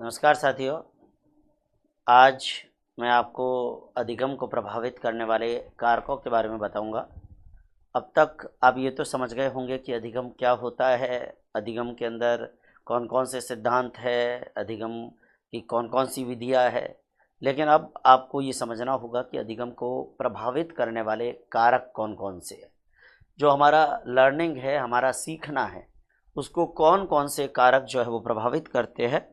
नमस्कार साथियों। आज मैं आपको अधिगम को प्रभावित करने वाले कारकों के बारे में बताऊंगा। अब तक आप ये तो समझ गए होंगे कि अधिगम क्या होता है, अधिगम के अंदर कौन कौन से सिद्धांत है, अधिगम की कौन कौन सी विधियां है। लेकिन अब आपको ये समझना होगा कि अधिगम को प्रभावित करने वाले कारक कौन कौन से हैं। जो हमारा लर्निंग है, हमारा सीखना है, उसको कौन कौन से कारक जो है वो प्रभावित करते हैं।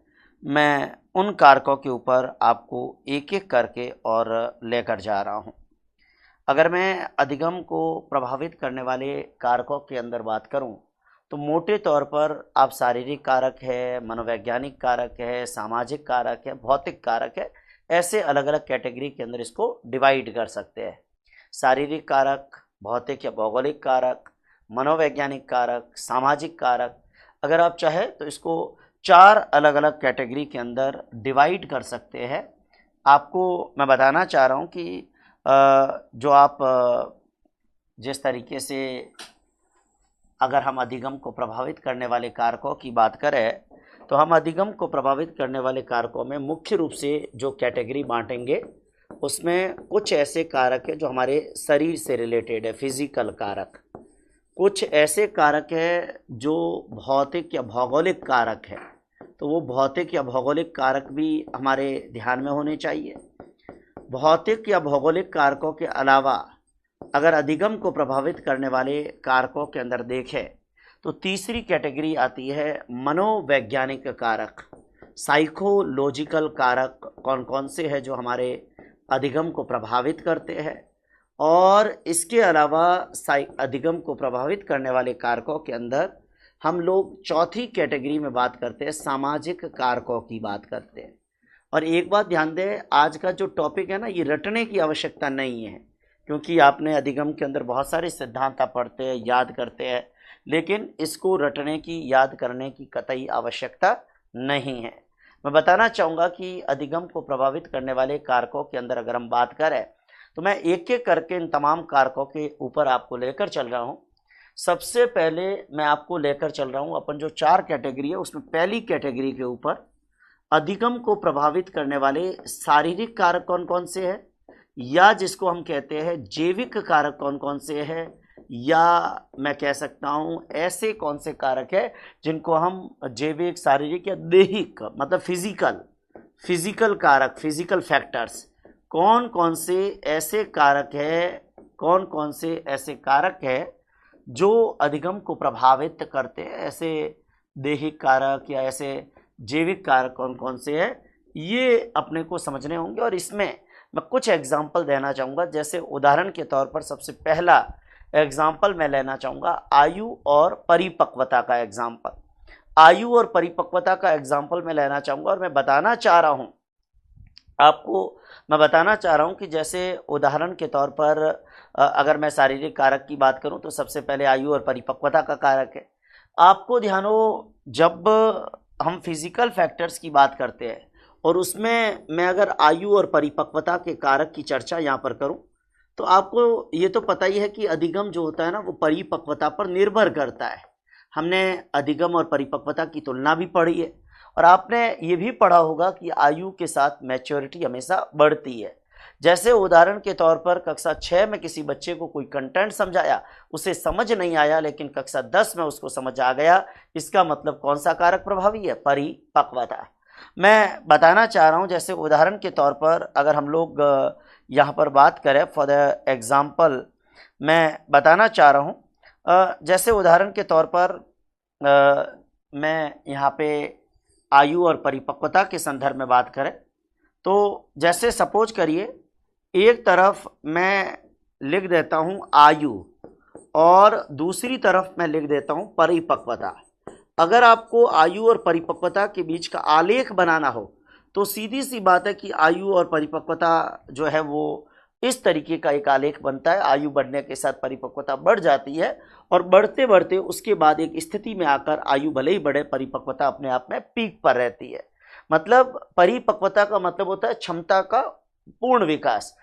मैं उन कारकों के ऊपर आपको एक एक करके और लेकर जा रहा हूँ। अगर मैं अधिगम को प्रभावित करने वाले कारकों के अंदर बात करूँ तो मोटे तौर पर आप शारीरिक कारक है, मनोवैज्ञानिक कारक है, सामाजिक कारक है, भौतिक कारक है, ऐसे अलग अलग कैटेगरी के अंदर इसको डिवाइड कर सकते हैं। शारीरिक कारक, भौतिक या भौगोलिक कारक, मनोवैज्ञानिक कारक, सामाजिक कारक, अगर आप चाहे तो इसको चार अलग अलग कैटेगरी के अंदर डिवाइड कर सकते हैं। आपको मैं बताना चाह रहा हूँ कि जो आप जिस तरीके से अगर हम अधिगम को प्रभावित करने वाले कारकों की बात करें तो हम अधिगम को प्रभावित करने वाले कारकों में मुख्य रूप से जो कैटेगरी बांटेंगे उसमें कुछ ऐसे कारक है जो हमारे शरीर से रिलेटेड है, फिजिकल कारक। कुछ ऐसे कारक है जो भौतिक या भौगोलिक कारक है, तो वो भौतिक या भौगोलिक कारक भी हमारे ध्यान में होने चाहिए। भौतिक या भौगोलिक कारकों के अलावा अगर अधिगम को प्रभावित करने वाले कारकों के अंदर देखें तो तीसरी कैटेगरी आती है मनोवैज्ञानिक कारक। साइकोलॉजिकल कारक कौन कौन से हैं जो हमारे अधिगम को प्रभावित करते हैं। और इसके अलावा अधिगम को प्रभावित करने वाले कारकों के अंदर हम लोग चौथी कैटेगरी में बात करते हैं, सामाजिक कारकों की बात करते हैं। और एक बात ध्यान दें, आज का जो टॉपिक है ना, ये रटने की आवश्यकता नहीं है, क्योंकि आपने अधिगम के अंदर बहुत सारे सिद्धांत पढ़ते हैं, याद करते हैं, लेकिन इसको रटने की, याद करने की कतई आवश्यकता नहीं है। मैं बताना चाहूँगा कि अधिगम को प्रभावित करने वाले कारकों के अंदर अगर हम बात करें तो मैं एक एक करके इन तमाम कारकों के ऊपर आपको लेकर चल रहा हूँ। सबसे पहले मैं आपको लेकर चल रहा हूँ अपन जो चार कैटेगरी है उसमें पहली कैटेगरी के ऊपर, अधिगम को प्रभावित करने वाले शारीरिक कारक कौन कौन से हैं, या जिसको हम कहते हैं जैविक कारक कौन कौन से हैं, या मैं कह सकता हूँ ऐसे कौन से कारक है जिनको हम जैविक, शारीरिक या दैहिक मतलब फिजिकल कारक, फिजिकल फैक्टर्स, कौन कौन से ऐसे कारक है, कौन कौन से ऐसे कारक है जो अधिगम को प्रभावित करते हैं। ऐसे दैहिक कारक या ऐसे जैविक कारक कौन कौन से हैं, ये अपने को समझने होंगे। और इसमें मैं कुछ एग्जाम्पल देना चाहूँगा। जैसे उदाहरण के तौर पर सबसे पहला एग्जाम्पल मैं लेना चाहूँगा आयु और परिपक्वता का एग्जाम्पल। आयु और परिपक्वता का एग्जाम्पल मैं लेना चाहूँगा और मैं बताना चाह रहा हूँ आपको, मैं बताना चाह रहा हूँ कि जैसे उदाहरण के तौर पर अगर मैं शारीरिक कारक की बात करूँ तो सबसे पहले आयु और परिपक्वता का कारक है। आपको ध्यान हो, जब हम फिजिकल फैक्टर्स की बात करते हैं और उसमें मैं अगर आयु और परिपक्वता के कारक की चर्चा यहाँ पर करूँ तो आपको ये तो पता ही है कि अधिगम जो होता है ना वो परिपक्वता पर निर्भर करता है। हमने अधिगम और परिपक्वता की तुलना भी पढ़ी है और आपने ये भी पढ़ा होगा कि आयु के साथ मैच्योरिटी हमेशा बढ़ती है। जैसे उदाहरण के तौर पर कक्षा 6 में किसी बच्चे को कोई कंटेंट समझाया, उसे समझ नहीं आया, लेकिन कक्षा 10 में उसको समझ आ गया, इसका मतलब कौन सा कारक प्रभावी है? परिपक्वता। मैं बताना चाह रहा हूँ, जैसे उदाहरण के तौर पर अगर हम लोग यहाँ पर बात करें, फॉर द एग्जाम्पल मैं बताना चाह रहा हूँ, जैसे उदाहरण के तौर पर मैं यहाँ पे आयु और परिपक्वता के संदर्भ में बात करें तो जैसे सपोज करिए एक तरफ मैं लिख देता हूँ आयु और दूसरी तरफ मैं लिख देता हूँ परिपक्वता। अगर आपको आयु और परिपक्वता के बीच का आलेख बनाना हो तो सीधी सी बात है कि आयु और परिपक्वता जो है वो इस तरीके का एक आलेख बनता है। आयु बढ़ने के साथ परिपक्वता बढ़ जाती है और बढ़ते बढ़ते उसके बाद एक स्थिति में आकर आयु भले ही बढ़े, परिपक्वता अपने आप में पीक पर रहती है। मतलब परिपक्वता का मतलब होता है क्षमता का पूर्ण विकास।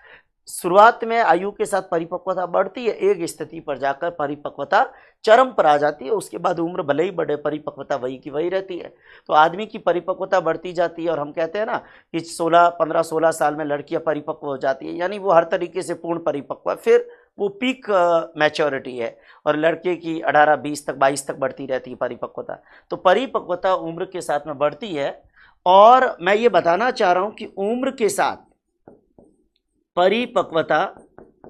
शुरुआत में आयु के साथ परिपक्वता बढ़ती है, एक स्थिति पर जाकर परिपक्वता चरम पर आ जाती है, उसके बाद उम्र भले ही बढ़े परिपक्वता वही की वही रहती है। तो आदमी की परिपक्वता बढ़ती जाती है, और हम कहते हैं ना कि 15-16 साल में लड़कियां परिपक्व हो जाती है, यानी वो हर तरीके से पूर्ण परिपक्व है, फिर वो पीक मैच्योरिटी है। और लड़के की 18-20 तक 22 तक बढ़ती रहती है परिपक्वता। तो परिपक्वता उम्र के साथ में बढ़ती है, और मैं ये बताना चाह रहा हूं कि उम्र के साथ परिपक्वता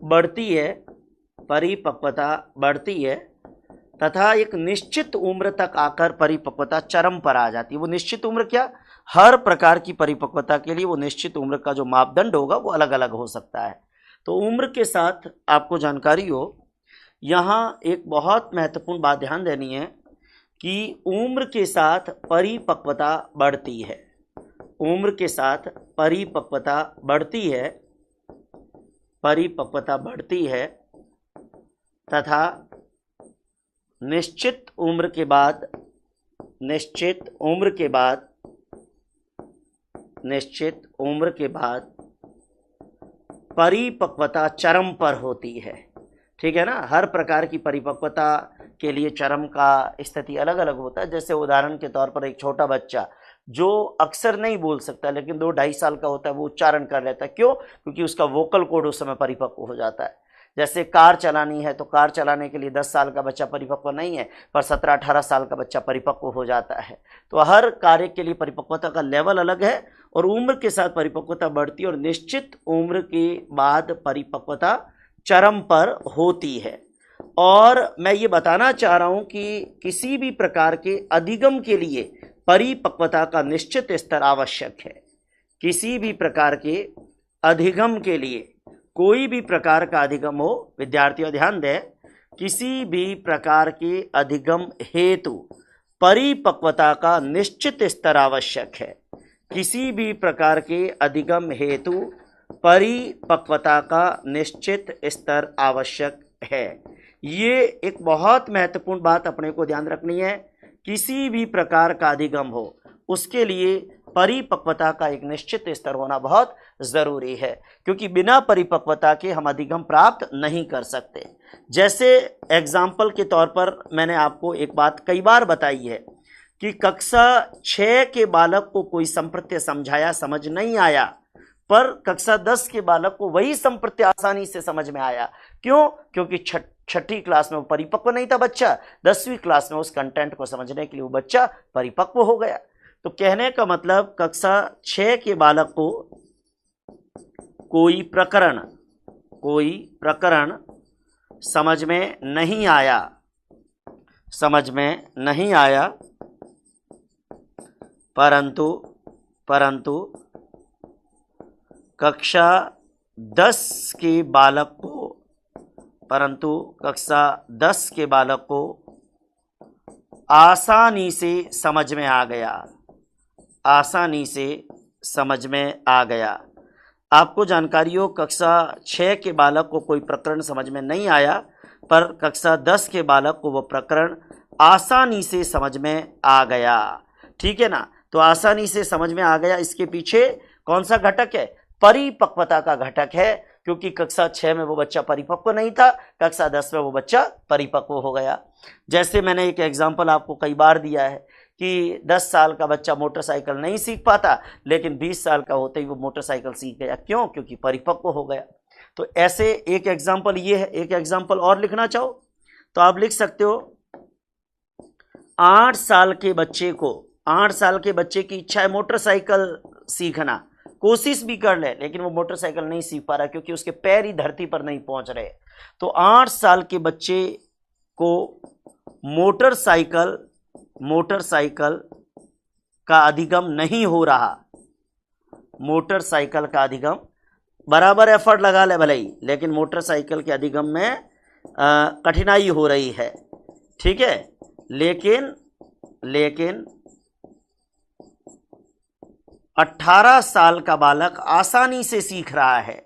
बढ़ती है, परिपक्वता बढ़ती है, तथा एक निश्चित उम्र तक आकर परिपक्वता चरम पर आ जाती है। वो निश्चित उम्र क्या, हर प्रकार की परिपक्वता के लिए वो निश्चित उम्र का जो मापदंड होगा वो अलग अलग हो सकता है। तो उम्र के साथ आपको जानकारी हो, यहाँ एक बहुत महत्वपूर्ण बात ध्यान देनी है कि उम्र के साथ परिपक्वता बढ़ती है, उम्र के साथ परिपक्वता बढ़ती है, परिपक्वता बढ़ती है, तथा निश्चित उम्र के बाद निश्चित उम्र के बाद निश्चित उम्र के बाद परिपक्वता चरम पर होती है। ठीक है ना, हर प्रकार की परिपक्वता के लिए चरम का स्थिति अलग अलग होता है। जैसे उदाहरण के तौर पर एक छोटा बच्चा जो अक्सर नहीं बोल सकता, लेकिन 2-2.5 साल का होता है, वो उच्चारण कर लेता है। क्यों? क्योंकि उसका वोकल कोड उस समय परिपक्व हो जाता है। जैसे कार चलानी है, तो कार चलाने के लिए 10 साल का बच्चा परिपक्व नहीं है, पर 17-18 साल का बच्चा परिपक्व हो जाता है। तो हर कार्य के लिए परिपक्वता का लेवल अलग है, और उम्र के साथ परिपक्वता बढ़ती है, और निश्चित उम्र के बाद परिपक्वता चरम पर होती है। और मैं ये बताना चाह रहा हूं कि किसी भी प्रकार के अधिगम के लिए परिपक्वता का निश्चित स्तर आवश्यक है। किसी भी प्रकार के अधिगम के लिए, कोई भी प्रकार का अधिगम हो, विद्यार्थियों ध्यान दें, किसी भी प्रकार के अधिगम हेतु परिपक्वता का निश्चित स्तर आवश्यक है। किसी भी प्रकार के अधिगम हेतु परिपक्वता का निश्चित स्तर आवश्यक है। ये एक बहुत महत्वपूर्ण बात अपने को ध्यान रखनी है। किसी भी प्रकार का अधिगम हो, उसके लिए परिपक्वता का एक निश्चित स्तर होना बहुत जरूरी है, क्योंकि बिना परिपक्वता के हम अधिगम प्राप्त नहीं कर सकते। जैसे एग्जाम्पल के तौर पर मैंने आपको एक बात कई बार बताई है कि कक्षा 6 के बालक को कोई संप्रत्यय समझाया, समझ नहीं आया, पर कक्षा 10 के बालक को वही संप्रत्यय आसानी से समझ में आया। क्यों? क्योंकि छठी क्लास में वो परिपक्व नहीं था बच्चा, 10वीं क्लास में उस कंटेंट को समझने के लिए वो बच्चा परिपक्व हो गया। तो कहने का मतलब, कक्षा 6 के बालक को कोई प्रकरण समझ में नहीं आया, परंतु कक्षा 10 के बालक को आसानी से समझ में आ गया। आपको जानकारी हो, कक्षा 6 के बालक को कोई प्रकरण समझ में नहीं आया, पर कक्षा 10 के बालक को वो प्रकरण आसानी से समझ में आ गया। ठीक है ना, तो आसानी से समझ में आ गया, इसके पीछे कौन सा घटक है? परिपक्वता का घटक है, क्योंकि कक्षा 6 में वो बच्चा परिपक्व नहीं था, कक्षा 10 में वो बच्चा परिपक्व हो गया। जैसे मैंने एक एग्जाम्पल आपको कई बार दिया है कि 10 साल का बच्चा मोटरसाइकिल नहीं सीख पाता, लेकिन 20 साल का होते ही वो मोटरसाइकिल सीख गया। क्यों? क्योंकि परिपक्व हो गया। तो ऐसे एक एग्जाम्पल ये है। एक एग्जाम्पल और लिखना चाहो तो आप लिख सकते हो, 8 साल के बच्चे की इच्छा है मोटरसाइकिल सीखना, कोशिश भी कर ले, लेकिन वो मोटरसाइकिल नहीं सीख पा रहा, क्योंकि उसके पैर ही धरती पर नहीं पहुंच रहे। तो 8 साल के बच्चे को मोटरसाइकिल का अधिगम नहीं हो रहा। मोटरसाइकिल का अधिगम, बराबर एफर्ट लगा ले भले ही, लेकिन मोटरसाइकिल के अधिगम में कठिनाई हो रही है। ठीक है, लेकिन 18 साल का बालक आसानी से सीख रहा है।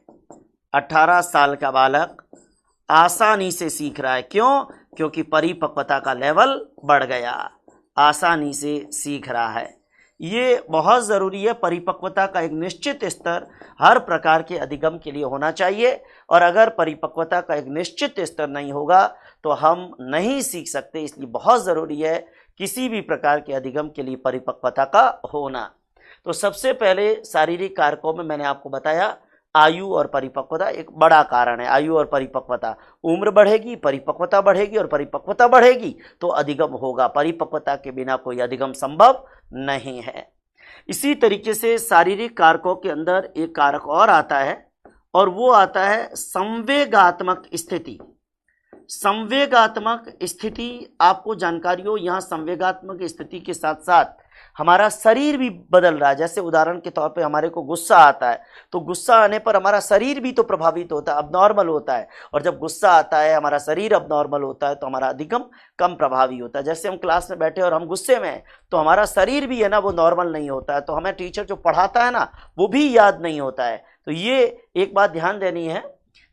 18 साल का बालक आसानी से सीख रहा है। क्यों? क्योंकि परिपक्वता का लेवल बढ़ गया, आसानी से सीख रहा है। ये बहुत ज़रूरी है। परिपक्वता का एक निश्चित स्तर हर प्रकार के अधिगम के लिए होना चाहिए, और अगर परिपक्वता का एक निश्चित स्तर नहीं होगा तो हम नहीं सीख सकते। इसलिए बहुत ज़रूरी है किसी भी प्रकार के अधिगम के लिए परिपक्वता का होना। तो सबसे पहले शारीरिक कारकों में मैंने आपको बताया आयु और परिपक्वता एक बड़ा कारण है। आयु और परिपक्वता, उम्र बढ़ेगी, परिपक्वता बढ़ेगी, और परिपक्वता बढ़ेगी तो अधिगम होगा। परिपक्वता के बिना कोई अधिगम संभव नहीं है। इसी तरीके से शारीरिक कारकों के अंदर एक कारक और आता है, और वो आता है संवेगात्मक स्थिति। संवेगात्मक स्थिति, आपको जानकारी हो, यहाँ संवेगात्मक स्थिति के साथ साथ हमारा शरीर भी बदल रहा है। जैसे उदाहरण के तौर पे हमारे को गुस्सा आता है, तो गुस्सा आने पर हमारा शरीर भी तो प्रभावित होता है, अबनॉर्मल होता है। और जब गुस्सा आता है, हमारा शरीर अबनॉर्मल होता है, तो हमारा अधिगम कम प्रभावी होता है। जैसे हम क्लास में बैठे और हम गुस्से में हैं, तो हमारा शरीर भी है ना वो नॉर्मल नहीं होता है, तो हमें टीचर जो पढ़ाता है ना वो भी याद नहीं होता है। तो ये एक बात ध्यान देनी है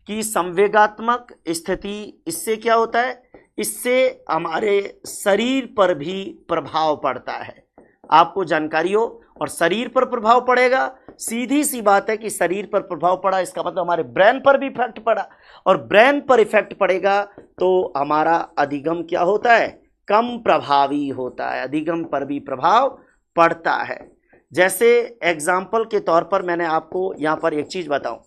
कि संवेगात्मक स्थिति, इससे क्या होता है, इससे हमारे शरीर पर भी प्रभाव पड़ता है। आपको जानकारी हो, और शरीर पर प्रभाव पड़ेगा, सीधी सी बात है कि शरीर पर प्रभाव पड़ा, इसका मतलब हमारे ब्रेन पर भी इफेक्ट पड़ा, और ब्रेन पर इफेक्ट पड़ेगा तो हमारा अधिगम क्या होता है, कम प्रभावी होता है। अधिगम पर भी प्रभाव पड़ता है। जैसे एग्जाम्पल के तौर पर मैंने आपको यहाँ पर एक चीज बताऊं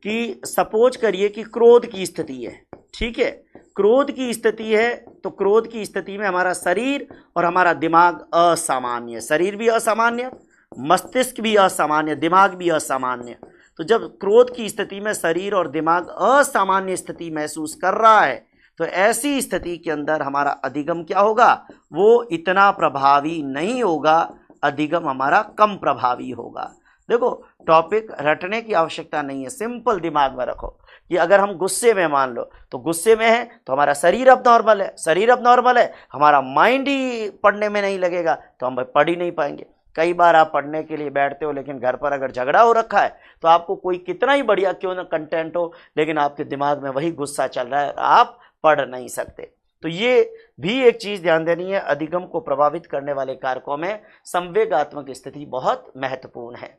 कि सपोज करिए कि क्रोध की स्थिति है, ठीक है, क्रोध की स्थिति है, तो क्रोध की स्थिति में हमारा शरीर और हमारा दिमाग असामान्य, शरीर भी असामान्य, मस्तिष्क भी असामान्य, दिमाग भी असामान्य। तो जब क्रोध की स्थिति में शरीर और दिमाग असामान्य स्थिति महसूस कर रहा है, तो ऐसी स्थिति के अंदर हमारा अधिगम क्या होगा, वो इतना प्रभावी नहीं होगा, अधिगम हमारा कम प्रभावी होगा। देखो, टॉपिक रटने की आवश्यकता नहीं है, सिंपल दिमाग में रखो कि अगर हम गुस्से में, मान लो तो गुस्से में है तो हमारा शरीर अब नॉर्मल है, शरीर अब नॉर्मल है, हमारा माइंड ही पढ़ने में नहीं लगेगा, तो हम पढ़ ही नहीं पाएंगे। कई बार आप पढ़ने के लिए बैठते हो, लेकिन घर पर अगर झगड़ा हो रखा है तो आपको कोई कितना ही बढ़िया क्यों ना कंटेंट हो, लेकिन आपके दिमाग में वही गुस्सा चल रहा है, आप पढ़ नहीं सकते। तो ये भी एक चीज ध्यान देनी है, अधिगम को प्रभावित करने वाले कारकों में संवेगात्मक स्थिति बहुत महत्वपूर्ण है।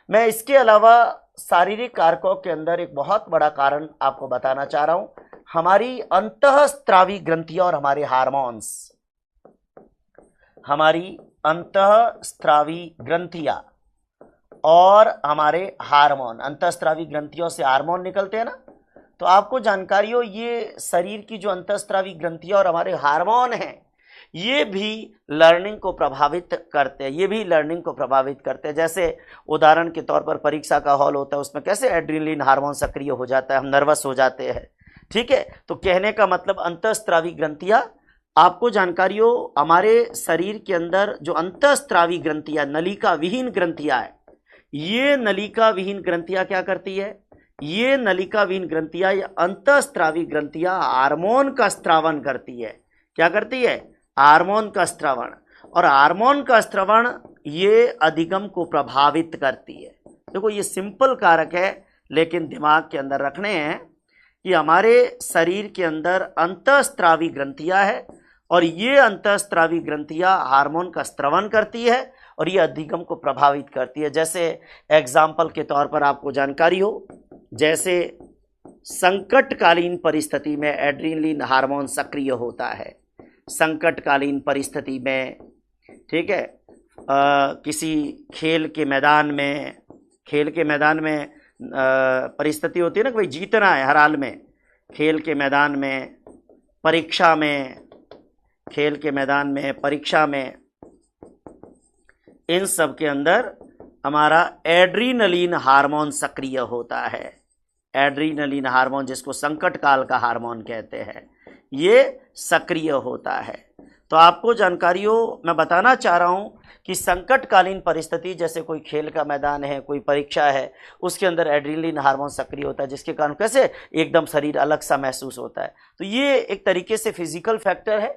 मैं इसके अलावा शारीरिक कारकों के अंदर एक बहुत बड़ा कारण आपको बताना चाह रहा हूं, हमारी अंतःस्त्रावी ग्रंथियां और हमारे हार्मोन्स। हमारी अंतःस्त्रावी ग्रंथियां और हमारे हार्मोन, अंतःस्त्रावी ग्रंथियों से हार्मोन निकलते हैं ना, तो आपको जानकारी हो, ये शरीर की जो अंतःस्त्रावी ग्रंथियां और हमारे हार्मोन हैं, ये भी लर्निंग को प्रभावित करते हैं, ये भी लर्निंग को प्रभावित करते हैं। जैसे उदाहरण के तौर पर परीक्षा का हॉल होता है, उसमें कैसे एड्रेनलिन हार्मोन सक्रिय हो जाता है, हम नर्वस हो जाते हैं, ठीक है। तो कहने का मतलब अंतःस्त्रावी ग्रंथियां, आपको जानकारी हो, हमारे शरीर के अंदर जो अंतःस्त्रावी ग्रंथियां, नलिका विहीन ग्रंथियां है, ये नलिका विहीन ग्रंथियां क्या करती है, ये नलिका विहीन ग्रंथियां या अंतःस्त्रावी ग्रंथियां हार्मोन का स्त्रावन करती है। क्या करती है, हार्मोन का स्त्रवण, और हार्मोन का स्त्रवण ये अधिगम को प्रभावित करती है। देखो, ये सिंपल कारक है, लेकिन दिमाग के अंदर रखने हैं कि हमारे शरीर के अंदर अंतःस्त्रावी ग्रंथियां है, और ये अंतःस्त्रावी ग्रंथियां हार्मोन का स्त्रवण करती है और ये अधिगम को प्रभावित करती है। जैसे एग्जाम्पल के तौर पर आपको जानकारी हो, जैसे संकटकालीन परिस्थिति में एड्रेनलिन हार्मोन सक्रिय होता है। संकटकालीन परिस्थिति में, ठीक है, किसी खेल के मैदान में परिस्थिति होती है ना कि भाई जीतना है हर हाल में, खेल के मैदान में, परीक्षा में, खेल के मैदान में, परीक्षा में, इन सब के अंदर हमारा एड्रेनलिन हार्मोन सक्रिय होता है। एड्रेनलिन हार्मोन, जिसको संकट काल का हार्मोन कहते हैं, ये सक्रिय होता है। तो आपको जानकारी हो, मैं बताना चाह रहा हूं कि संकटकालीन परिस्थिति, जैसे कोई खेल का मैदान है, कोई परीक्षा है, उसके अंदर एड्रेनलिन हार्मोन सक्रिय होता है, जिसके कारण कैसे एकदम शरीर अलग सा महसूस होता है। तो ये एक तरीके से फिजिकल फैक्टर है।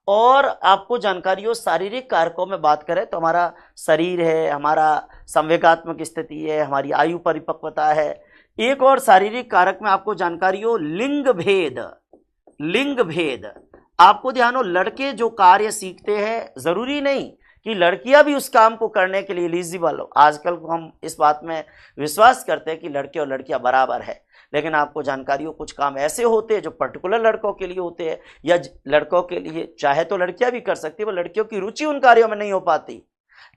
और आपको जानकारी हो, शारीरिक कारकों में बात करें तो हमारा शरीर है, हमारा संवेगात्मक स्थिति है, हमारी आयु परिपक्वता है। एक और शारीरिक कारक में आपको जानकारी हो, लिंग भेद। लिंग भेद, आपको ध्यान हो, लड़के जो कार्य सीखते हैं, जरूरी नहीं कि लड़कियां भी उस काम को करने के लिए एलिजिबल हो। आजकल हम इस बात में विश्वास करते हैं कि लड़के और लड़कियां बराबर है, लेकिन आपको जानकारी हो कुछ काम ऐसे होते हैं जो पर्टिकुलर लड़कों के लिए होते हैं, या लड़कों के लिए चाहे तो लड़कियां भी कर सकती है, पर लड़कियों की रुचि उन कार्यों में नहीं हो पाती।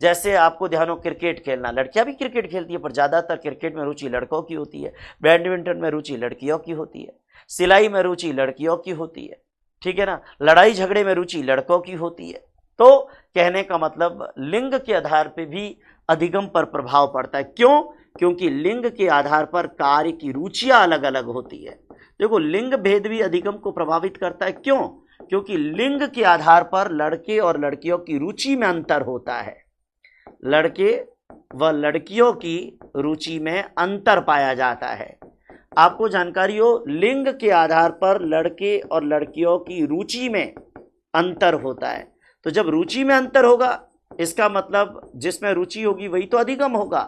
जैसे आपको ध्यान हो क्रिकेट खेलना, लड़कियां भी क्रिकेट खेलती है पर ज़्यादातर क्रिकेट में रुचि लड़कों की होती है, बैडमिंटन में रुचि लड़कियों की होती है, सिलाई में रुचि लड़कियों की होती है, ठीक है ना, लड़ाई झगड़े में रुचि लड़कों की होती है। तो कहने का मतलब लिंग के आधार पर भी अधिगम पर प्रभाव पड़ता है। क्यों? क्योंकि लिंग के आधार पर कार्य की रुचियां अलग अलग होती है। देखो, लिंग भेद भी अधिगम को प्रभावित करता है। क्यों? क्योंकि लिंग के आधार पर लड़के और लड़कियों की रुचि में अंतर होता है। लड़के व लड़कियों की रुचि में अंतर पाया जाता है। आपको जानकारी हो, लिंग के आधार पर लड़के और लड़कियों की रुचि में अंतर होता है। तो जब रुचि में अंतर होगा, इसका मतलब जिसमें रुचि होगी वही तो अधिगम होगा।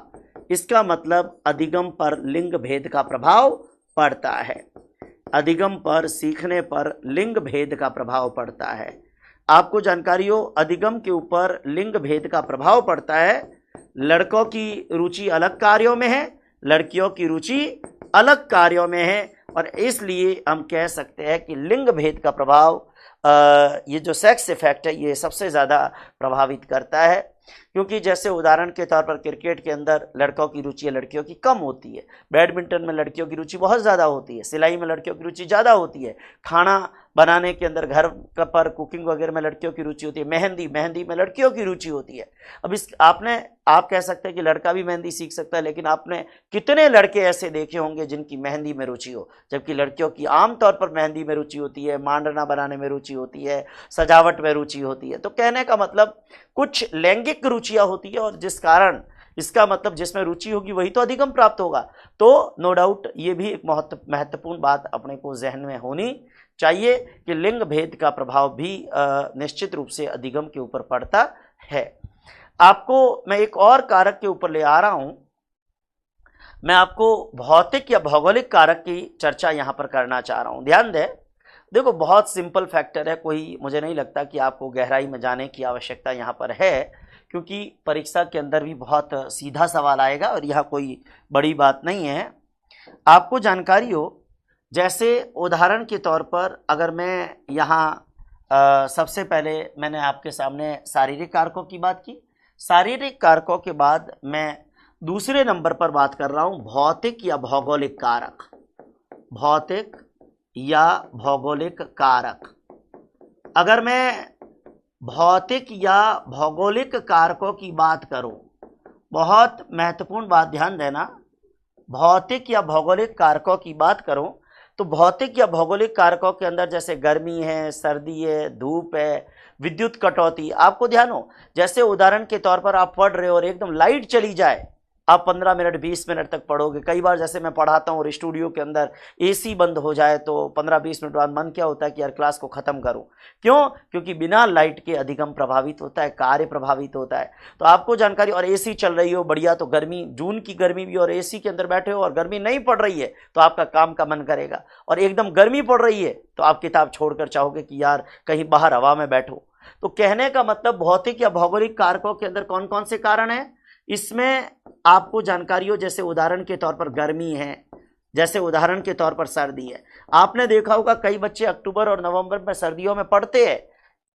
इसका मतलब अधिगम पर लिंग भेद का प्रभाव पड़ता है। अधिगम पर, सीखने पर लिंग भेद का प्रभाव पड़ता है। आपको जानकारी हो, अधिगम के ऊपर लिंग भेद का प्रभाव पड़ता है। लड़कों की रुचि अलग कार्यों में है, लड़कियों की रुचि अलग कार्यों में है, और इसलिए हम कह सकते हैं कि लिंग भेद का प्रभाव, ये जो सेक्स इफेक्ट है, ये सबसे ज़्यादा प्रभावित करता है। क्योंकि जैसे उदाहरण के तौर पर क्रिकेट के अंदर लड़कों की रुचि लड़कियों की कम होती है, बैडमिंटन में लड़कियों की रुचि बहुत ज़्यादा होती है, सिलाई में लड़कियों की रुचि ज़्यादा होती है, खाना बनाने के अंदर घर पर कुकिंग वगैरह में लड़कियों की रुचि होती है, मेहंदी में लड़कियों की रुचि होती है। अब आप कह सकते हैं कि लड़का भी मेहंदी सीख सकता है, लेकिन आपने कितने लड़के ऐसे देखे होंगे जिनकी मेहंदी में रुचि हो, जबकि लड़कियों की आमतौर पर मेहंदी में रुचि होती है, मांडना बनाने में रुचि होती है, सजावट में रुचि होती है। तो कहने का मतलब कुछ लैंगिक रुचियां होती है, और जिस कारण इसका मतलब जिसमें रुचि होगी वही तो अधिगम प्राप्त होगा। तो नो डाउट ये भी एक महत्वपूर्ण बात अपने को जहन में होनी चाहिए कि लिंग भेद का प्रभाव भी निश्चित रूप से अधिगम के ऊपर पड़ता है। आपको मैं एक और कारक के ऊपर ले आ रहा हूं। मैं आपको भौतिक या भौगोलिक कारक की चर्चा यहां पर करना चाह रहा हूं। ध्यान दें, देखो बहुत सिंपल फैक्टर है, कोई मुझे नहीं लगता कि आपको गहराई में जाने की आवश्यकता यहाँ पर है, क्योंकि परीक्षा के अंदर भी बहुत सीधा सवाल आएगा और यह कोई बड़ी बात नहीं है। आपको जानकारी हो, जैसे उदाहरण के तौर पर अगर मैं यहाँ सबसे पहले मैंने आपके सामने शारीरिक कारकों की बात की, शारीरिक कारकों के बाद मैं दूसरे नंबर पर बात कर रहा हूँ भौतिक या भौगोलिक कारक। भौतिक या भौगोलिक कारक। अगर मैं भौतिक या भौगोलिक कारकों की बात करूं, बहुत महत्वपूर्ण बात ध्यान देना, भौतिक या भौगोलिक कारकों की बात करूं तो भौतिक या भौगोलिक कारकों के अंदर जैसे गर्मी है, सर्दी है, धूप है, विद्युत कटौती। आपको ध्यान हो, जैसे उदाहरण के तौर पर आप पढ़ रहे हो और एकदम लाइट चली जाए, आप 15 मिनट 20 मिनट तक पढ़ोगे। कई बार जैसे मैं पढ़ाता हूँ और स्टूडियो के अंदर एसी बंद हो जाए तो 15-20 मिनट बाद मन क्या होता है कि यार क्लास को ख़त्म करूँ। क्यों? क्योंकि बिना लाइट के अधिगम प्रभावित होता है, कार्य प्रभावित होता है। तो आपको जानकारी, और एसी चल रही हो बढ़िया, तो गर्मी, जून की गर्मी भी, और एसी के अंदर बैठे हो और गर्मी नहीं पड़ रही है तो आपका काम का मन करेगा, और एकदम गर्मी पड़ रही है तो आप किताब छोड़कर चाहोगे कि यार कहीं बाहर हवा में बैठो। तो कहने का मतलब भौतिक या भौगोलिक कारकों के अंदर कौन कौन से कारण हैं, इसमें आपको जानकारी हो, जैसे उदाहरण के तौर पर गर्मी है, जैसे उदाहरण के तौर पर सर्दी है। आपने देखा होगा कई बच्चे अक्टूबर और नवंबर में सर्दियों में पढ़ते हैं,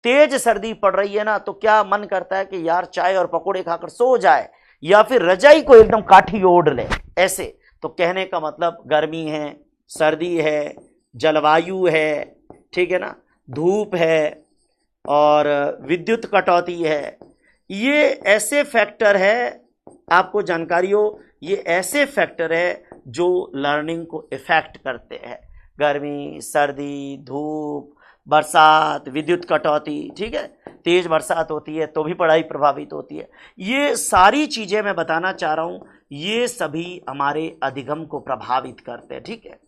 तेज सर्दी पड़ रही है ना तो क्या मन करता है कि यार चाय और पकौड़े खाकर सो जाए, या फिर रजाई को एकदम काठी ओढ़ ले ऐसे। तो कहने का मतलब गर्मी है, सर्दी है, जलवायु है, ठीक है ना, धूप है और विद्युत कटौती है, ये ऐसे फैक्टर है, आपको जानकारी हो, ये ऐसे फैक्टर है जो लर्निंग को इफेक्ट करते हैं। गर्मी, सर्दी, धूप, बरसात, विद्युत कटौती, ठीक है, तेज बरसात होती है तो भी पढ़ाई प्रभावित होती है। ये सारी चीजें मैं बताना चाह रहा हूं, ये सभी हमारे अधिगम को प्रभावित करते हैं, ठीक है,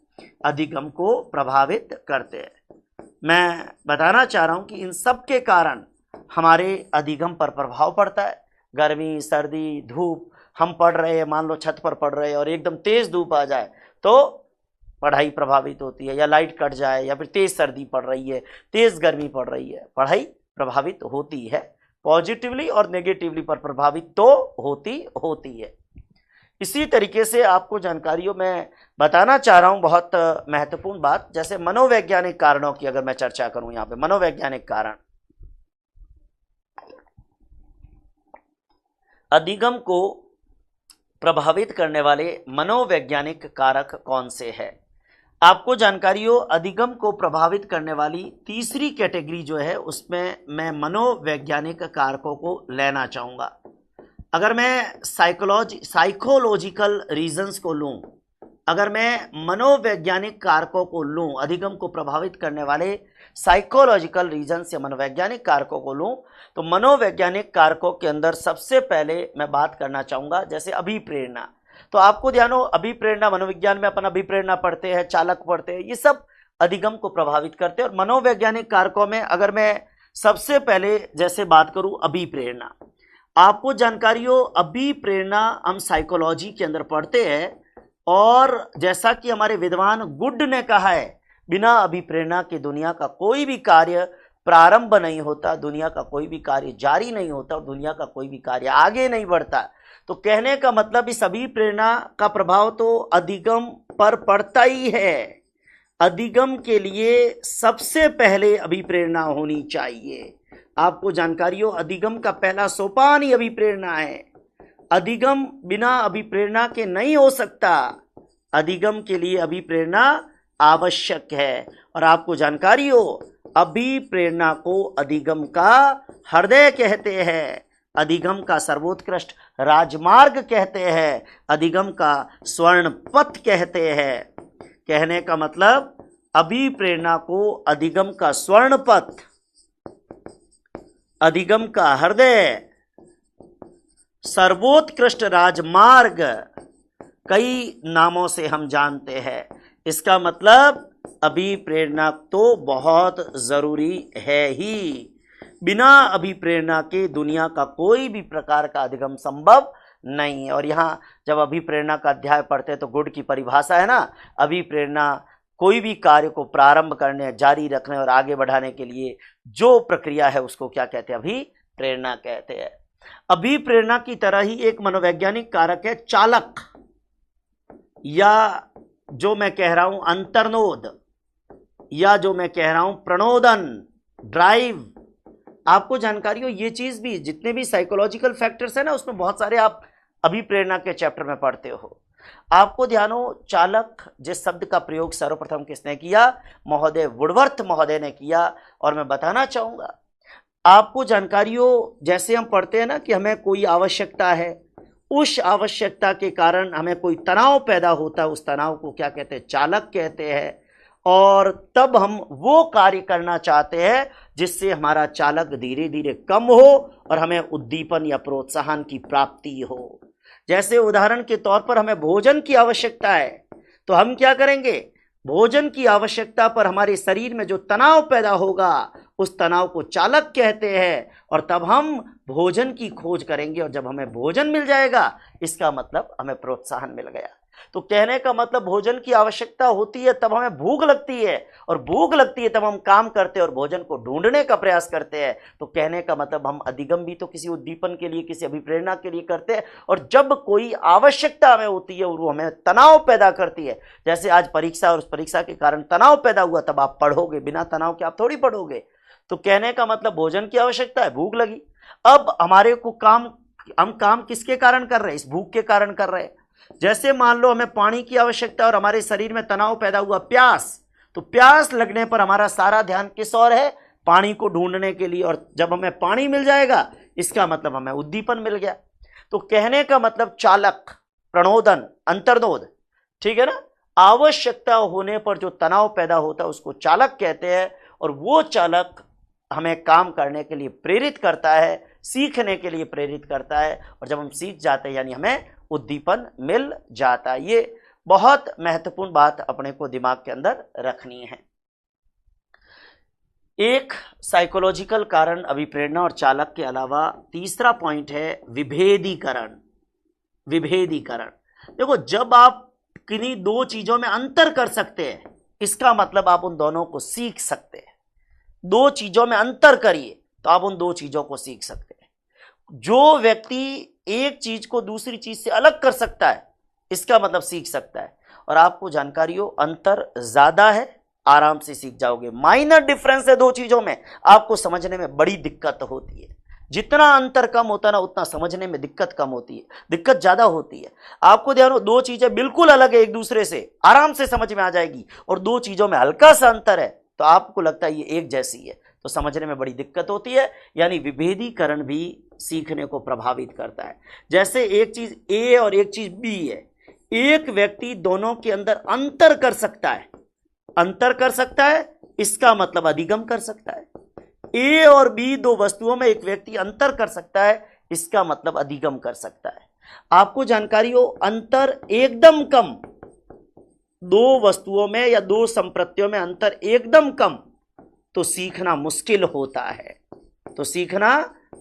अधिगम को प्रभावित करते हैं। मैं बताना चाह रहा हूं कि इन सब के कारण हमारे अधिगम पर प्रभाव पड़ता है। गर्मी, सर्दी, धूप, हम पढ़ रहे हैं, मान लो छत पर पढ़ रहे हैं और एकदम तेज धूप आ जाए तो पढ़ाई प्रभावित होती है, या लाइट कट जाए, या फिर तेज सर्दी पड़ रही है, तेज गर्मी पड़ रही है, पढ़ाई प्रभावित होती है। पॉजिटिवली और नेगेटिवली पर प्रभावित तो होती है। इसी तरीके से आपको जानकारियों में बताना चाह रहा हूं बहुत महत्वपूर्ण बात, जैसे मनोवैज्ञानिक कारणों की अगर मैं चर्चा करूं, यहां पे मनोवैज्ञानिक कारण, अधिगम को प्रभावित करने वाले मनोवैज्ञानिक कारक कौन से हैं? आपको जानकारियों अधिगम को प्रभावित करने वाली तीसरी कैटेगरी जो है उसमें मैं मनोवैज्ञानिक कारकों को लेना चाहूंगा। अगर मैं साइकोलॉजिकल रीजंस को लूं, अगर मैं मनोवैज्ञानिक कारकों को लूं, अधिगम को प्रभावित करने वाले साइकोलॉजिकल रीजंस या मनोवैज्ञानिक कारकों को लूं, तो मनोवैज्ञानिक कारकों के अंदर सबसे पहले मैं बात करना चाहूंगा जैसे अभिप्रेरणा। तो आपको ध्यान हो, अभिप्रेरणा मनोविज्ञान में अपन अभिप्रेरणा पढ़ते हैं, चालक पढ़ते हैं, ये सब अधिगम को प्रभावित करते हैं। और मनोवैज्ञानिक कारकों में अगर मैं सबसे पहले जैसे बात करूं अभिप्रेरणा, आपको जानकारियों अभिप्रेरणा हम साइकोलॉजी के अंदर पढ़ते हैं, और जैसा कि हमारे विद्वान गुड ने कहा है, बिना अभिप्रेरणा के दुनिया का कोई भी कार्य प्रारंभ नहीं होता, दुनिया का कोई भी कार्य जारी नहीं होता और दुनिया का कोई भी कार्य आगे नहीं बढ़ता। तो कहने का मतलब इस अभिप्रेरणा का प्रभाव तो अधिगम पर पड़ता ही है। अधिगम के लिए सबसे पहले अभिप्रेरणा होनी चाहिए। आपको जानकारियों अधिगम का पहला सोपान ही अभिप्रेरणा है। अधिगम बिना अभिप्रेरणा के नहीं हो सकता। अधिगम के लिए अभिप्रेरणा आवश्यक है। और आपको जानकारी हो, अभिप्रेरणा को अधिगम का हृदय कहते हैं, अधिगम का सर्वोत्कृष्ट राजमार्ग कहते हैं, अधिगम का स्वर्ण पथ कहते हैं। कहने का मतलब अभिप्रेरणा को अधिगम का स्वर्ण पथ, अधिगम का हृदय, सर्वोत्कृष्ट राजमार्ग कई नामों से हम जानते हैं। इसका मतलब अभिप्रेरणा तो बहुत जरूरी है ही। बिना अभिप्रेरणा के दुनिया का कोई भी प्रकार का अधिगम संभव नहीं है। और यहाँ जब अभिप्रेरणा का अध्याय पढ़ते हैं तो गुड की परिभाषा है ना, अभिप्रेरणा कोई भी कार्य को प्रारंभ करने, जारी रखने और आगे बढ़ाने के लिए जो प्रक्रिया है उसको क्या कहते हैं? अभिप्रेरणा कहते हैं। अभिप्रेरणा की तरह ही एक मनोवैज्ञानिक कारक है चालक, या जो मैं कह रहा हूं अंतर्नोद, या जो मैं कह रहा हूं प्रणोदन, ड्राइव। आपको जानकारी हो, ये चीज भी जितने भी साइकोलॉजिकल फैक्टर्स है ना, उसमें बहुत सारे आप अभिप्रेरणा के चैप्टर में पढ़ते हो। आपको ध्यान हो, चालक जिस शब्द का प्रयोग सर्वप्रथम किसने किया? महोदय वुडवर्थ महोदय ने किया। और मैं बताना चाहूंगा आपको जानकारी हो, जैसे हम पढ़ते हैं ना कि हमें कोई आवश्यकता है, उस आवश्यकता के कारण हमें कोई तनाव पैदा होता है, उस तनाव को क्या कहते हैं? चालक कहते हैं। और तब हम वो कार्य करना चाहते हैं जिससे हमारा चालक धीरे धीरे कम हो और हमें उद्दीपन या प्रोत्साहन की प्राप्ति हो। जैसे उदाहरण के तौर पर हमें भोजन की आवश्यकता है, तो हम क्या करेंगे? भोजन की आवश्यकता पर हमारे शरीर में जो तनाव पैदा होगा उस तनाव को चालक कहते हैं, और तब हम भोजन की खोज करेंगे, और जब हमें भोजन मिल जाएगा इसका मतलब हमें प्रोत्साहन मिल गया। तो कहने का मतलब भोजन की आवश्यकता होती है तब हमें भूख लगती है, और भूख लगती है तब हम काम करते हैं और भोजन को ढूंढने का प्रयास करते हैं। तो कहने का मतलब हम अधिगम भी तो किसी उद्दीपन के लिए, किसी अभिप्रेरणा के लिए करते हैं, और जब कोई आवश्यकता हमें होती है और वो हमें तनाव पैदा करती है, जैसे आज परीक्षा और उस परीक्षा के कारण तनाव पैदा हुआ, तब आप पढ़ोगे, बिना तनाव के आप थोड़ी पढ़ोगे। तो कहने का मतलब भोजन की आवश्यकता है, भूख लगी, अब हमारे को हम काम किसके कारण कर रहे हैं? इस भूख के कारण कर रहे हैं। जैसे मान लो हमें पानी की आवश्यकता और हमारे शरीर में तनाव पैदा हुआ, प्यास, तो प्यास लगने पर हमारा सारा ध्यान किस ओर है? पानी को ढूंढने के लिए। और जब हमें पानी मिल जाएगा इसका मतलब हमें उद्दीपन मिल गया। तो कहने का मतलब चालक, प्रणोदन, अंतर्नोद, ठीक है ना, आवश्यकता होने पर जो तनाव पैदा होता है उसको चालक कहते हैं, और वो चालक हमें काम करने के लिए प्रेरित करता है, सीखने के लिए प्रेरित करता है, और जब हम सीख जाते हैं यानी हमें उद्दीपन मिल जाता है। ये बहुत महत्वपूर्ण बात अपने को दिमाग के अंदर रखनी है। एक साइकोलॉजिकल कारण अभिप्रेरणा और चालक के अलावा तीसरा पॉइंट है विभेदीकरण। विभेदीकरण, देखो जब आप किन्हीं दो चीजों में अंतर कर सकते हैं इसका मतलब आप उन दोनों को सीख सकते हैं। दो चीजों में अंतर करिए तो आप उन दो चीजों को सीख सकते हैं। जो व्यक्ति एक चीज को दूसरी चीज से अलग कर सकता है, इसका मतलब सीख सकता है। और आपको जानकारी हो, अंतर ज्यादा है, आराम से सीख जाओगे। माइनर डिफरेंस है दो चीजों में, आपको समझने में बड़ी दिक्कत होती है। जितना अंतर कम होता है ना, उतना समझने में दिक्कत कम होती है, दिक्कत ज्यादा होती है। आपको ध्यान हो, दो चीजें बिल्कुल अलग है एक दूसरे से, आराम से समझ में आ जाएगी। और दो चीजों में हल्का सा अंतर है तो आपको लगता है ये एक जैसी है, तो समझने में बड़ी दिक्कत होती है। यानी विभेदीकरण भी सीखने को प्रभावित करता है। जैसे एक चीज ए और एक चीज बी है, एक व्यक्ति दोनों के अंदर अंतर कर सकता है, अंतर कर सकता है, इसका मतलब अधिगम कर सकता है। ए और बी दो वस्तुओं में एक व्यक्ति अंतर कर सकता है, इसका मतलब अधिगम कर सकता है। आपको जानकारी हो, अंतर एकदम कम, दो वस्तुओं में या दो संप्रत्तियों में अंतर एकदम कम, तो सीखना मुश्किल होता है, तो सीखना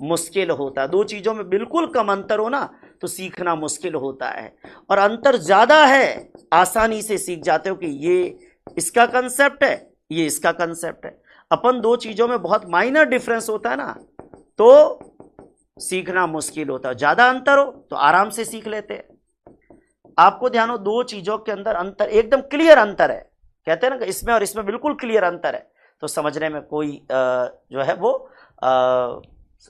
मुश्किल होता है। दो चीजों में बिल्कुल कम अंतर हो ना, तो सीखना मुश्किल होता है। और अंतर ज्यादा है, आसानी से सीख जाते हो कि ये इसका कंसेप्ट है, ये इसका कंसेप्ट है। अपन दो चीजों में बहुत माइनर डिफरेंस होता है ना, तो सीखना मुश्किल होता है। ज्यादा अंतर हो तो आराम से सीख लेते हैं। आपको ध्यान हो, दो चीजों के अंदर अंतर एकदम क्लियर अंतर है, कहते हैं ना इसमें और इसमें बिल्कुल क्लियर अंतर है, तो समझने में कोई जो है वो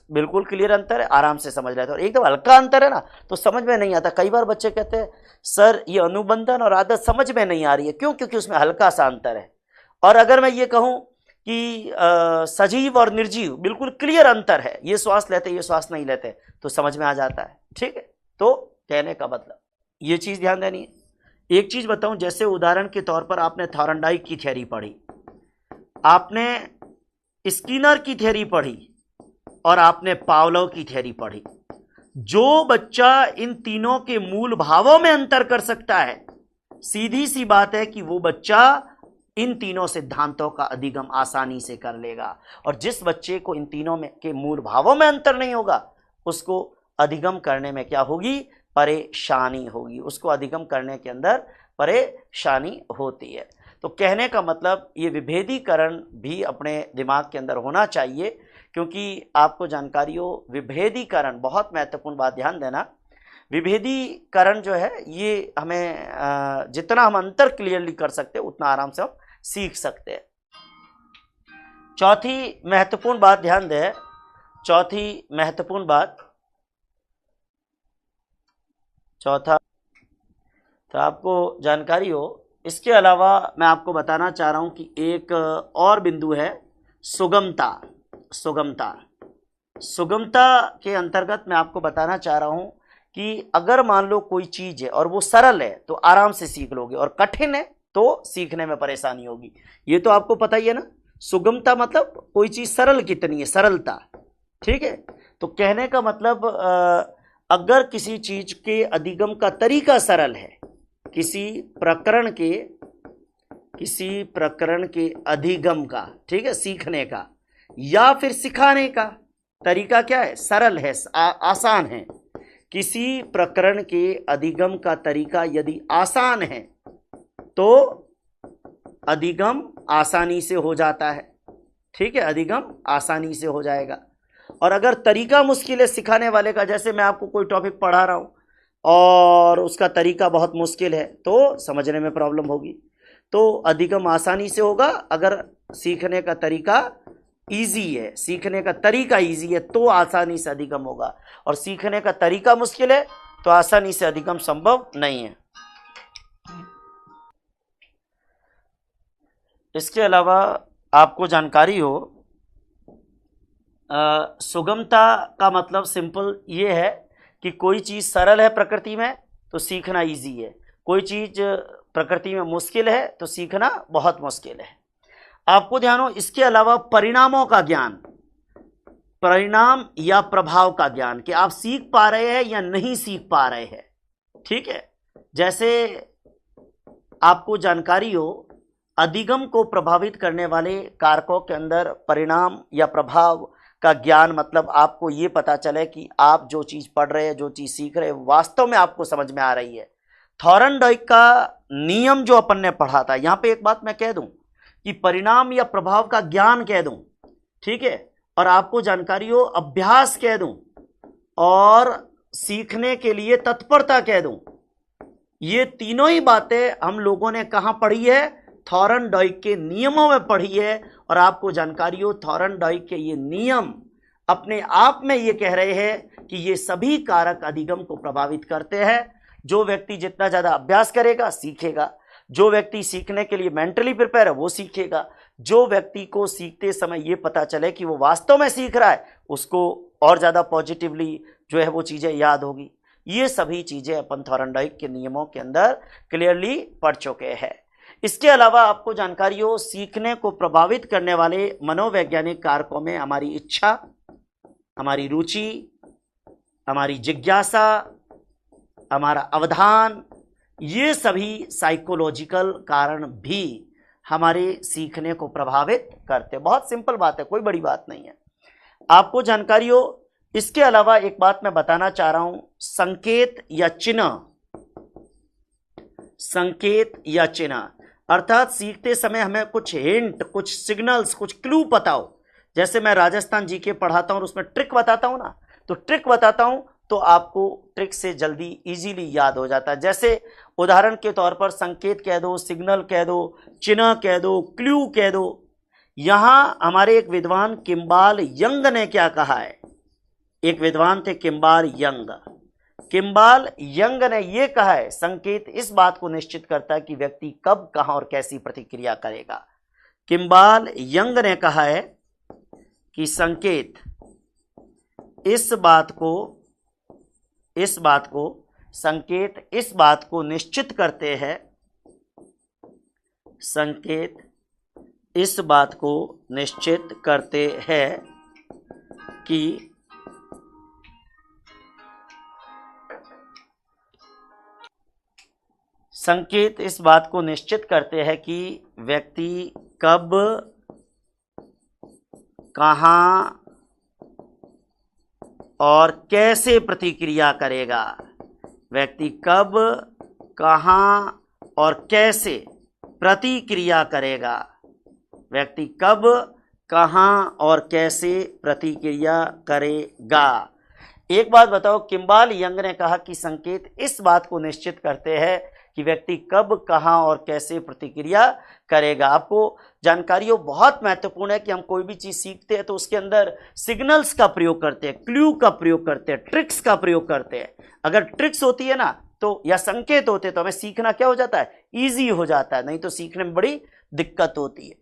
बिल्कुल क्लियर अंतर है, आराम से समझ लेते हैं। और एकदम हल्का अंतर है ना, तो समझ में नहीं आता। कई बार बच्चे कहते हैं सर ये अनुबंधन और आदत समझ में नहीं आ रही है, क्यों? क्योंकि उसमें हल्का सा अंतर है। और अगर मैं ये कहूं कि सजीव और निर्जीव बिल्कुल क्लियर अंतर है, ये श्वास लेते ये श्वास नहीं लेते, तो समझ में आ जाता है। ठीक है, तो कहने का मतलब ये चीज ध्यान देनी है। एक चीज बताऊं, जैसे उदाहरण के तौर पर आपने थॉर्नडाइक की थ्योरी पढ़ी, आपने स्किनर की थ्योरी पढ़ी और आपने पावलोव की थ्योरी पढ़ी। जो बच्चा इन तीनों के मूल भावों में अंतर कर सकता है, सीधी सी बात है कि वो बच्चा इन तीनों सिद्धांतों का अधिगम आसानी से कर लेगा। और जिस बच्चे को इन तीनों में के मूल भावों में अंतर नहीं होगा, उसको अधिगम करने में क्या होगी? परेशानी होगी, उसको अधिगम करने के अंदर परेशानी होती है। तो कहने का मतलब ये विभेदीकरण भी अपने दिमाग के अंदर होना चाहिए, क्योंकि आपको जानकारी हो, विभेदीकरण बहुत महत्वपूर्ण बात, ध्यान देना। विभेदीकरण जो है ये हमें जितना हम अंतर क्लियरली कर सकते हैं उतना आराम से हम सीख सकते हैं। चौथी महत्वपूर्ण बात ध्यान दें, चौथी महत्वपूर्ण बात, चौथा, तो आपको जानकारी हो, इसके अलावा मैं आपको बताना चाह रहा हूं कि एक और बिंदु है सुगमता। सुगमता, सुगमता के अंतर्गत मैं आपको बताना चाह रहा हूं कि अगर मान लो कोई चीज है और वो सरल है तो आराम से सीख लोगे, और कठिन है तो सीखने में परेशानी होगी। ये तो आपको पता ही है ना। सुगमता मतलब कोई चीज सरल कितनी है, सरलता। ठीक है, तो कहने का मतलब अगर किसी चीज के अधिगम का तरीका सरल है, किसी प्रकरण के अधिगम का, ठीक है, सीखने का या फिर सिखाने का तरीका क्या है? सरल है, आसान है। किसी प्रकरण के अधिगम का तरीका यदि आसान है तो अधिगम आसानी से हो जाता है। ठीक है, अधिगम आसानी से हो जाएगा। और अगर तरीका मुश्किल है सिखाने वाले का, जैसे मैं आपको कोई टॉपिक पढ़ा रहा हूं और उसका तरीका बहुत मुश्किल है, तो समझने में प्रॉब्लम होगी। तो अधिगम आसानी से होगा अगर सीखने का तरीका इजी है, सीखने का तरीका इजी है तो आसानी से अधिगम होगा, और सीखने का तरीका मुश्किल है तो आसानी से अधिगम संभव नहीं है। इसके अलावा आपको जानकारी हो, सुगमता का मतलब सिंपल ये है कि कोई चीज सरल है प्रकृति में तो सीखना इजी है, कोई चीज प्रकृति में मुश्किल है तो सीखना बहुत मुश्किल है। आपको ध्यान हो, इसके अलावा परिणामों का ज्ञान, परिणाम या प्रभाव का ज्ञान, कि आप सीख पा रहे हैं या नहीं सीख पा रहे हैं। ठीक है, जैसे आपको जानकारी हो, अधिगम को प्रभावित करने वाले कारकों के अंदर परिणाम या प्रभाव का ज्ञान, मतलब आपको ये पता चले कि आप जो चीज पढ़ रहे हैं, जो चीज सीख रहे हैं, वास्तव में आपको समझ में आ रही है। थॉर्नडाइक का नियम जो अपन ने पढ़ा था, यहां पे एक बात मैं कह दूं कि परिणाम या प्रभाव का ज्ञान कह दूं, ठीक है, और आपको जानकारी हो अभ्यास कह दूं, और सीखने के लिए तत्परता कह दूं, ये तीनों ही बातें हम लोगों ने कहां पढ़ी है? थॉरनडाइक के नियमों में पढ़ी है। और आपको जानकारी हो, थॉरनडाइक के ये नियम अपने आप में ये कह रहे हैं कि ये सभी कारक अधिगम को प्रभावित करते हैं। जो व्यक्ति जितना ज्यादा अभ्यास करेगा सीखेगा, जो व्यक्ति सीखने के लिए मेंटली प्रिपेयर है वो सीखेगा, जो व्यक्ति को सीखते समय ये पता चले कि वो वास्तव में सीख रहा है उसको और ज्यादा पॉजिटिवली जो है वो चीजें याद होगी। ये सभी चीजें अपन थॉरनडाइक के नियमों के अंदर क्लियरली पढ़ चुके हैं। इसके अलावा आपको जानकारी हो, सीखने को प्रभावित करने वाले मनोवैज्ञानिक कारकों में हमारी इच्छा, हमारी रुचि, हमारी जिज्ञासा, हमारा अवधान, ये सभी साइकोलॉजिकल कारण भी हमारे सीखने को प्रभावित करते। बहुत सिंपल बात है, कोई बड़ी बात नहीं है, आपको जानकारी हो। इसके अलावा एक बात मैं बताना चाह रहा हूं, संकेत या चिन्ह, संकेत या चिन्ह अर्थात सीखते समय हमें कुछ हिंट, कुछ सिग्नल्स, कुछ क्लू पता हो। जैसे मैं राजस्थान जीके पढ़ाता हूं और उसमें ट्रिक बताता हूं ना, तो ट्रिक बताता हूं तो आपको ट्रिक से जल्दी इजीली याद हो जाता है। जैसे उदाहरण के तौर पर संकेत कह दो, सिग्नल कह दो, चिन्ह कह दो, क्लू कह दो। यहां हमारे एक विद्वान किम्बाल यंग ने क्या कहा है? एक विद्वान थे किम्बाल यंग। किम्बाल यंग ने यह कहा है, संकेत इस बात को निश्चित करता है कि व्यक्ति कब, कहां और कैसी प्रतिक्रिया करेगा। किम्बाल यंग ने कहा है कि संकेत इस बात को निश्चित करते हैं, संकेत इस बात को निश्चित करते हैं कि संकेत इस बात को निश्चित करते हैं कि व्यक्ति कब, कहां और कैसे प्रतिक्रिया करेगा। व्यक्ति कब, कहां और कैसे प्रतिक्रिया करेगा। व्यक्ति कब, कहां और कैसे प्रतिक्रिया करेगा। एक बात बताओ, किम्बाल यंग ने कहा कि संकेत इस बात को निश्चित करते हैं कि व्यक्ति कब, कहां और कैसे प्रतिक्रिया करेगा। आपको जानकारी हो, बहुत महत्वपूर्ण है कि हम कोई भी चीज सीखते हैं तो उसके अंदर सिग्नल्स का प्रयोग करते हैं, क्लू का प्रयोग करते हैं, ट्रिक्स का प्रयोग करते हैं। अगर ट्रिक्स होती है ना तो, या संकेत होते तो हमें सीखना क्या हो जाता है? ईजी हो जाता है, नहीं तो सीखने में बड़ी दिक्कत होती है।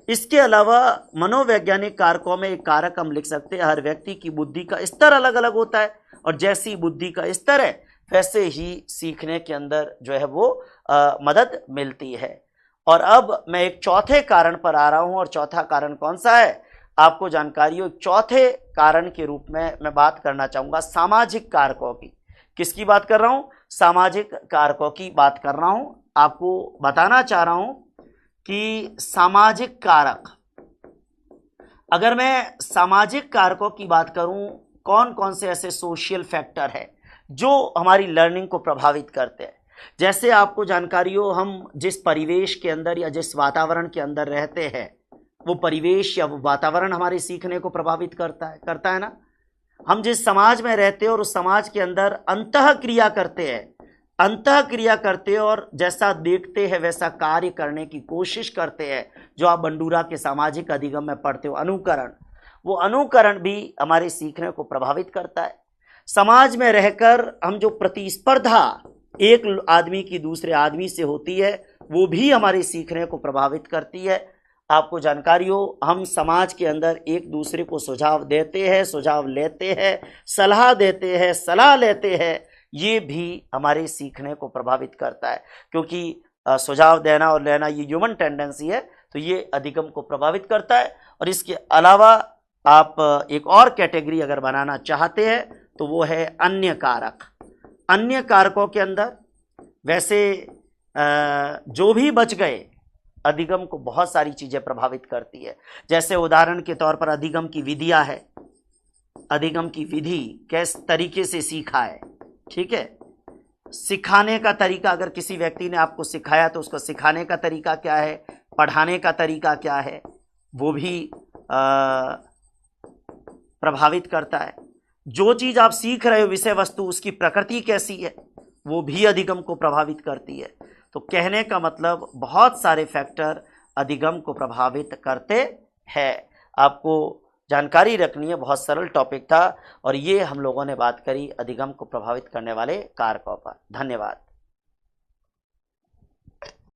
इसके अलावा मनोवैज्ञानिक कारकों में एक कारक हम लिख सकते हैं, हर व्यक्ति की बुद्धि का स्तर अलग अलग होता है और जैसी बुद्धि का स्तर है वैसे ही सीखने के अंदर जो है वो मदद मिलती है। और अब मैं एक चौथे कारण पर आ रहा हूं, और चौथा कारण कौन सा है आपको जानकारी हो? चौथे कारण के रूप में मैं बात करना चाहूंगा सामाजिक कारकों की। किसकी बात कर रहा हूं? सामाजिक कारकों की बात कर रहा हूं। आपको बताना चाह रहा हूं कि सामाजिक कारक, अगर मैं सामाजिक कारकों की बात करूं, कौन कौन से ऐसे सोशल फैक्टर है जो हमारी लर्निंग को प्रभावित करते हैं। जैसे आपको जानकारी हो, हम जिस परिवेश के अंदर या जिस वातावरण के अंदर रहते हैं, वो परिवेश या वो वातावरण हमारे सीखने को प्रभावित करता है ना। हम जिस समाज में रहते हैं और उस समाज के अंदर अंतः क्रिया करते हैं और जैसा देखते हैं वैसा कार्य करने की कोशिश करते हैं, जो आप बंडूरा के सामाजिक अधिगम में पढ़ते हो, अनुकरण, वो अनुकरण भी हमारे सीखने को प्रभावित करता है। समाज में रहकर हम जो प्रतिस्पर्धा एक आदमी की दूसरे आदमी से होती है, वो भी हमारे सीखने को प्रभावित करती है। आपको जानकारी हो, हम समाज के अंदर एक दूसरे को सुझाव देते हैं, सुझाव लेते हैं, सलाह देते हैं, सलाह लेते हैं, ये भी हमारे सीखने को प्रभावित करता है। क्योंकि सुझाव देना और लेना ये ह्यूमन टेंडेंसी है, तो ये अधिगम को प्रभावित करता है। और इसके अलावा आप एक और कैटेगरी अगर बनाना चाहते हैं तो वो है अन्य कारक। अन्य कारकों के अंदर वैसे जो भी बच गए, अधिगम को बहुत सारी चीजें प्रभावित करती है। जैसे उदाहरण के तौर पर अधिगम की विधियां है, अधिगम की विधि किस तरीके से सीखा है, ठीक है। सिखाने का तरीका, अगर किसी व्यक्ति ने आपको सिखाया तो उसको सिखाने का तरीका क्या है, पढ़ाने का तरीका क्या है, वो भी प्रभावित करता है। जो चीज आप सीख रहे हो विषय वस्तु, उसकी प्रकृति कैसी है, वो भी अधिगम को प्रभावित करती है। तो कहने का मतलब बहुत सारे फैक्टर अधिगम को प्रभावित करते हैं। आपको जानकारी रखनी है, बहुत सरल टॉपिक था और ये हम लोगों ने बात करी अधिगम को प्रभावित करने वाले कारकों पर। धन्यवाद।